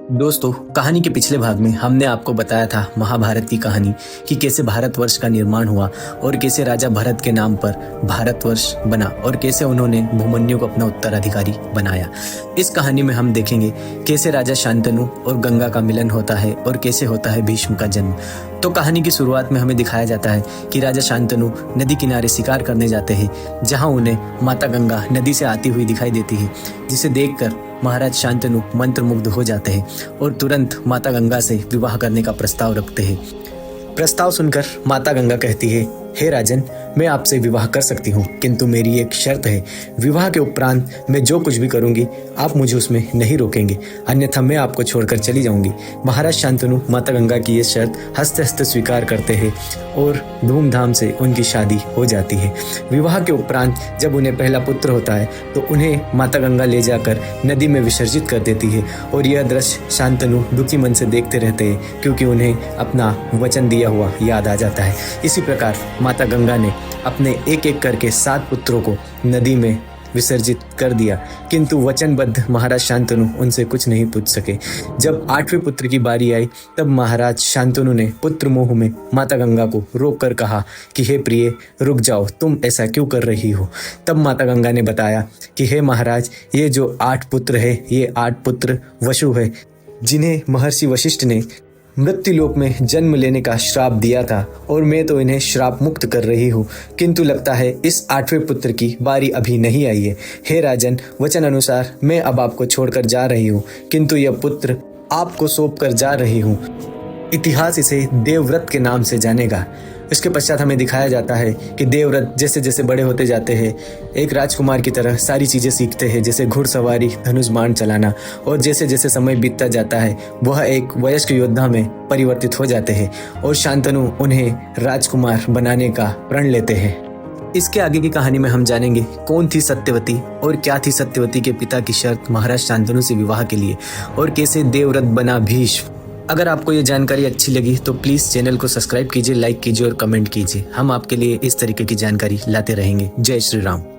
दोस्तों, कहानी के पिछले भाग में हमने आपको बताया था महाभारत की कहानी कि कैसे भारतवर्ष का निर्माण हुआ और कैसे राजा भरत के नाम पर भारतवर्ष बना और कैसे उन्होंने भूमन्यु को अपना उत्तराधिकारी बनाया। इस कहानी में हम देखेंगे कैसे राजा शांतनु और गंगा का मिलन होता है और कैसे होता है भीष्म का जन्म। तो कहानी की शुरुआत में हमें दिखाया जाता है कि राजा शांतनु नदी किनारे शिकार करने जाते हैं, जहां उन्हें माता गंगा नदी से आती हुई दिखाई देती है, जिसे देखकर महाराज शांतनु मंत्रमुग्ध हो जाते हैं और तुरंत माता गंगा से विवाह करने का प्रस्ताव रखते हैं। प्रस्ताव सुनकर माता गंगा कहती है, हे राजन, मैं आपसे विवाह कर सकती हूँ, किंतु मेरी एक शर्त है। विवाह के उपरांत मैं जो कुछ भी करूंगी आप मुझे उसमें नहीं रोकेंगे, अन्यथा मैं आपको छोड़कर चली जाऊंगी। महाराज शांतनु माता गंगा की ये शर्त हंसते हंसते स्वीकार करते हैं और धूमधाम से उनकी शादी हो जाती है। विवाह के उपरांत जब उन्हें पहला पुत्र होता है तो उन्हें माता गंगा ले जाकर नदी में विसर्जित कर देती है और यह दृश्य शांतनु दुखी मन से देखते रहते हैं, क्योंकि उन्हें अपना वचन दिया हुआ याद आ जाता है। इसी प्रकार माता गंगा ने अपने एक एक करके 7 पुत्रों को नदी में विसर्जित कर दिया, किंतु वचनबद्ध महाराज शांतनु उनसे कुछ नहीं पूछ सके। जब 8वें पुत्र की बारी आई तब महाराज शांतनु ने पुत्र मोह में माता गंगा को रोक कर कहा कि हे प्रिय, रुक जाओ, तुम ऐसा क्यों कर रही हो। तब माता गंगा ने बताया कि हे महाराज, ये जो 8 पुत्र है, ये 8 पुत्र वसु है, जिन्हें महर्षि वशिष्ठ ने मृत्युलोक में जन्म लेने का श्राप दिया था और मैं तो इन्हें श्राप मुक्त कर रही हूँ, किंतु लगता है इस 8वें पुत्र की बारी अभी नहीं आई है। हे राजन, वचन अनुसार मैं अब आपको छोड़कर जा रही हूँ, किंतु यह पुत्र आपको सौंप कर जा रही हूँ। इतिहास इसे देवव्रत के नाम से जानेगा। इसके पश्चात हमें दिखाया जाता है कि देवव्रत जैसे जैसे बड़े होते जाते हैं, एक राजकुमार की तरह सारी चीज़ें सीखते हैं, जैसे घुड़सवारी, धनुष बाण चलाना, और जैसे जैसे समय बीतता जाता है वह एक वयस्क योद्धा में परिवर्तित हो जाते हैं और शांतनु उन्हें राजकुमार बनाने का प्रण लेते हैं। इसके आगे की कहानी में हम जानेंगे कौन थी सत्यवती और क्या थी सत्यवती के पिता की शर्त महाराज शांतनु से विवाह के लिए और कैसे देवव्रत बना भीष्म। अगर आपको ये जानकारी अच्छी लगी तो प्लीज़ चैनल को सब्सक्राइब कीजिए, लाइक कीजिए और कमेंट कीजिए। हम आपके लिए इस तरीके की जानकारी लाते रहेंगे। जय श्री राम।